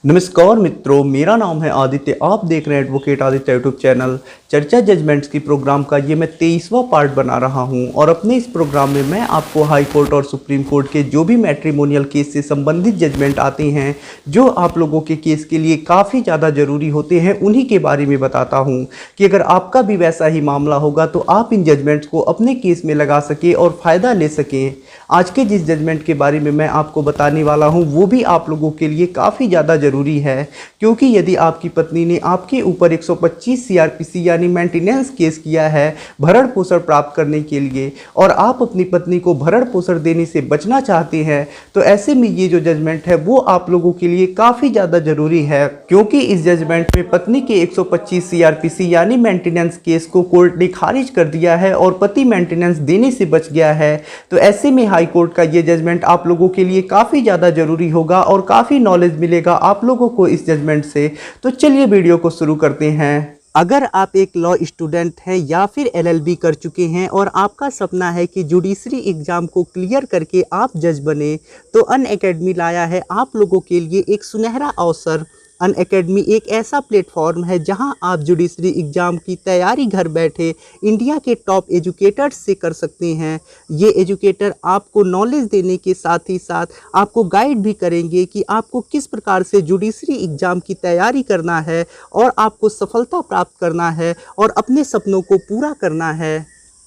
नमस्कार मित्रों, मेरा नाम है आदित्य। आप देख रहे हैं एडवोकेट आदित्य यूट्यूब चैनल। चर्चा जजमेंट्स की प्रोग्राम का ये मैं 23वां पार्ट बना रहा हूं और अपने इस प्रोग्राम में मैं आपको हाई कोर्ट और सुप्रीम कोर्ट के जो भी मैट्रिमोनियल केस से संबंधित जजमेंट आते हैं, जो आप लोगों के केस के लिए काफ़ी ज़्यादा ज़रूरी होते हैं, उन्हीं के बारे में बताता हूँ कि अगर आपका भी वैसा ही मामला होगा तो आप इन जजमेंट्स को अपने केस में लगा सकें और फ़ायदा ले सकें। आज के जिस जजमेंट के बारे में मैं आपको बताने वाला हूँ वो भी आप लोगों के लिए काफ़ी ज़्यादा ज़रूरी है, क्योंकि यदि आपकी पत्नी ने आपके ऊपर 125 सीआरपीसी यानी मेंटेनेंस केस किया है भरण पोषण प्राप्त करने के लिए और आप अपनी पत्नी को भरण पोषण देने से बचना चाहते हैं, तो ऐसे में ये जो जजमेंट है वो आप लोगों के लिए काफ़ी ज़्यादा ज़रूरी है। क्योंकि इस जजमेंट में पत्नी के 125 सीआरपीसी यानी मेंटेनेंस केस को कोर्ट ने खारिज कर दिया है और पति मेंटेनेंस देने से बच गया है। तो ऐसे में हाई कोर्ट का ये जजमेंट आप लोगों के लिए काफ़ी ज़्यादा ज़रूरी होगा और काफ़ी नॉलेज मिलेगा आप लोगों को इस जजमेंट से। तो चलिए वीडियो को शुरू करते हैं। अगर आप एक लॉ स्टूडेंट हैं या फिर एलएलबी कर चुके हैं और आपका सपना है कि जुडिशरी एग्ज़ाम को क्लियर करके आप जज बने, तो अनअकैडमी लाया है आप लोगों के लिए एक सुनहरा अवसर। अनअकैडमी एक ऐसा प्लेटफॉर्म है जहां आप जुडिशरी एग्ज़ाम की तैयारी घर बैठे इंडिया के टॉप एजुकेटर्स से कर सकते हैं। ये एजुकेटर आपको नॉलेज देने के साथ ही साथ आपको गाइड भी करेंगे कि आपको किस प्रकार से जुडिशरी एग्ज़ाम की तैयारी करना है और आपको सफलता प्राप्त करना है और अपने सपनों को पूरा करना है।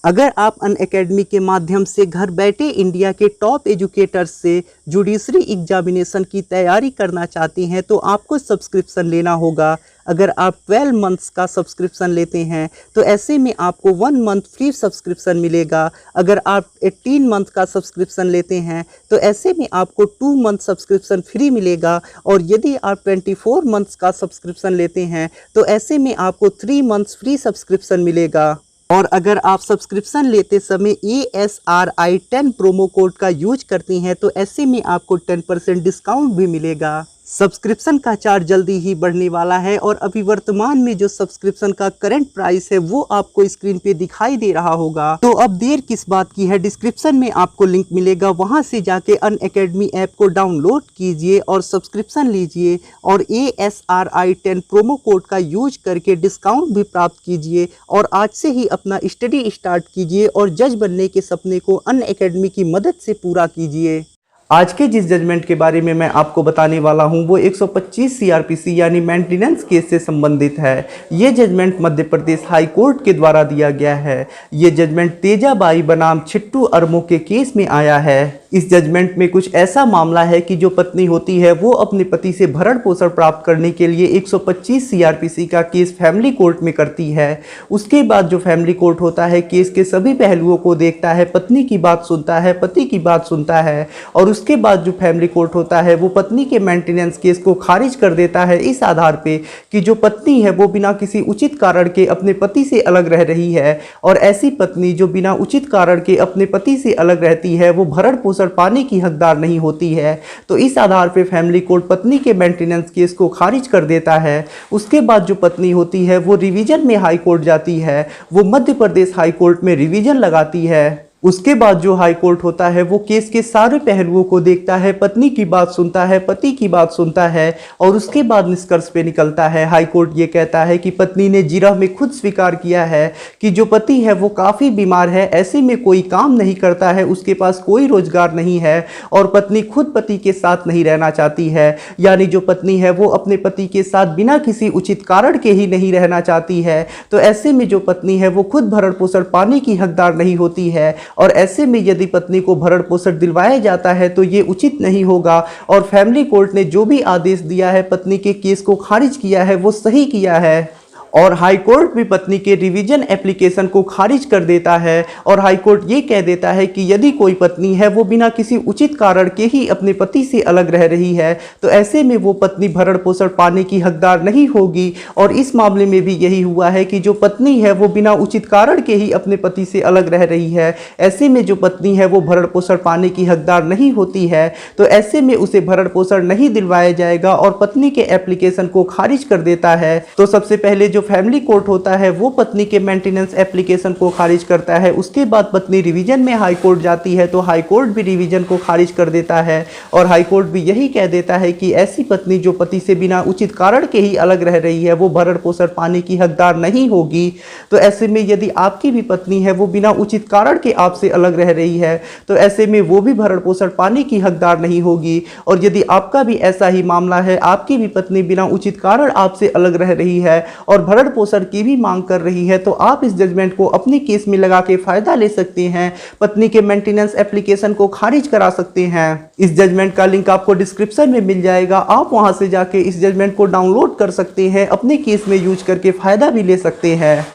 अगर आप अनअकैडमी के माध्यम से घर बैठे इंडिया के टॉप एजुकेटर्स से जुडिशरी एग्जामिनेशन की तैयारी करना चाहते हैं तो आपको सब्सक्रिप्शन लेना होगा। अगर आप 12 मंथ्स का सब्सक्रिप्शन लेते हैं तो ऐसे में आपको 1 मंथ फ्री सब्सक्रिप्शन मिलेगा। अगर आप 18 मंथ का सब्सक्रिप्शन लेते हैं तो ऐसे में आपको 2 मंथ सब्सक्रिप्शन फ्री मिलेगा। और यदि आप 24 मंथ्स का सब्सक्रिप्शन लेते हैं तो ऐसे में आपको 3 मंथ्स फ्री सब्सक्रिप्शन मिलेगा। और अगर आप सब्सक्रिप्शन लेते समय ASRI 10 प्रोमो कोड का यूज करते हैं तो ऐसे में आपको 10% डिस्काउंट भी मिलेगा। सब्सक्रिप्शन का चार्ज जल्दी ही बढ़ने वाला है और अभी वर्तमान में जो सब्सक्रिप्शन का करंट प्राइस है वो आपको स्क्रीन पे दिखाई दे रहा होगा। तो अब देर किस बात की है, डिस्क्रिप्शन में आपको लिंक मिलेगा, वहां से जाके अनअकैडमी ऐप को डाउनलोड कीजिए और सब्सक्रिप्शन लीजिए और ASRI 10 प्रोमो कोड का यूज करके डिस्काउंट भी प्राप्त कीजिए और आज से ही अपना स्टडी स्टार्ट कीजिए और जज बनने के सपने को अनअकैडमी की मदद से पूरा कीजिए। आज के जिस जजमेंट के बारे में मैं आपको बताने वाला हूं वो 125 सीआरपीसी यानी मेंटेनेंस केस से संबंधित है। ये judgement Madhya Pradesh high court के द्वारा दिया गया है। ये जजमेंट तेजाबाई बनाम छिट्टू अरमो के केस में आया है। इस जजमेंट में कुछ ऐसा मामला है कि जो पत्नी होती है वो अपने पति से भरण पोषण प्राप्त करने के लिए 125 सीआरपीसी का केस फैमिली कोर्ट में करती है। उसके बाद जो फैमिली कोर्ट होता है केस के सभी पहलुओं को देखता है, पत्नी की बात सुनता है, पति की बात सुनता है और उसके बाद जो फैमिली कोर्ट होता है वो पत्नी के मेंटेनेंस केस को खारिज कर देता है इस आधार पे कि जो पत्नी है वो बिना किसी उचित कारण के अपने पति से अलग रह रही है और ऐसी पत्नी जो बिना उचित कारण के अपने पति से अलग रहती है वो भरण पोषण पाने की हकदार नहीं होती है। तो इस आधार पे फैमिली कोर्ट पत्नी के मेंटेनेंस केस को खारिज कर देता है। उसके बाद जो पत्नी होती है वो रिवीजन में हाई कोर्ट जाती है, वो मध्य प्रदेश हाई कोर्ट में रिवीजन लगाती है। उसके बाद जो हाई कोर्ट होता है वो केस के सारे पहलुओं को देखता है, पत्नी की बात सुनता है, पति की बात सुनता है और उसके बाद निष्कर्ष पे निकलता है। हाई कोर्ट ये कहता है कि पत्नी ने जिरह में खुद स्वीकार किया है कि जो पति है वो काफ़ी बीमार है, ऐसे में कोई काम नहीं करता है, उसके पास कोई रोजगार नहीं है और पत्नी खुद पति के साथ नहीं रहना चाहती है। यानी जो पत्नी है वो अपने पति के साथ बिना किसी उचित कारण के ही नहीं रहना चाहती है। तो ऐसे में जो पत्नी है वो खुद भरण पोषण पाने की हकदार नहीं होती है और ऐसे में यदि पत्नी को भरण पोषण दिलवाया जाता है तो ये उचित नहीं होगा। और फैमिली कोर्ट ने जो भी आदेश दिया है, पत्नी के केस को खारिज किया है, वो सही किया है। और हाई कोर्ट भी पत्नी के रिवीजन एप्लीकेशन को खारिज कर देता है और हाई कोर्ट ये कह देता है कि यदि कोई पत्नी है वो बिना किसी उचित कारण के ही अपने पति से अलग रह रही है तो ऐसे में वो पत्नी भरण पोषण पाने की हकदार नहीं होगी। और इस मामले में भी यही हुआ है कि जो पत्नी है वो बिना उचित कारण के ही अपने पति से अलग रह रही है, ऐसे में जो पत्नी है वो भरण पोषण पाने की हकदार नहीं होती है। तो ऐसे में उसे भरण पोषण नहीं दिलवाया जाएगा और पत्नी के एप्लीकेशन को खारिज कर देता है। तो सबसे पहले जो जो फैमिली कोर्ट होता है वो पत्नी के मेंटेनेंस एप्लीकेशन को खारिज करता है। उसके बाद पत्नी रिवीजन में हाई कोर्ट जाती है तो हाई कोर्ट भी रिवीजन को खारिज कर देता है और हाई कोर्ट भी यही कह देता है कि ऐसी पत्नी जो पति से बिना उचित कारण के ही अलग रह रही है वो भरण पोषण पाने की हकदार नहीं होगी। तो ऐसे में यदि आपकी भी पत्नी है वो बिना उचित कारण के आपसे अलग रह रही है तो ऐसे में वो भी भरण पोषण पाने की हकदार नहीं होगी। और यदि आपका भी ऐसा ही मामला है, आपकी भी पत्नी बिना उचित कारण आपसे अलग रह रही है और भरण पोषण की भी मांग कर रही है तो आप इस जजमेंट को अपने केस में लगा के फायदा ले सकते हैं, पत्नी के मेंटेनेंस एप्लीकेशन को खारिज करा सकते हैं। इस जजमेंट का लिंक आपको डिस्क्रिप्शन में मिल जाएगा, आप वहां से जाके इस जजमेंट को डाउनलोड कर सकते हैं, अपने केस में यूज करके फायदा भी ले सकते हैं।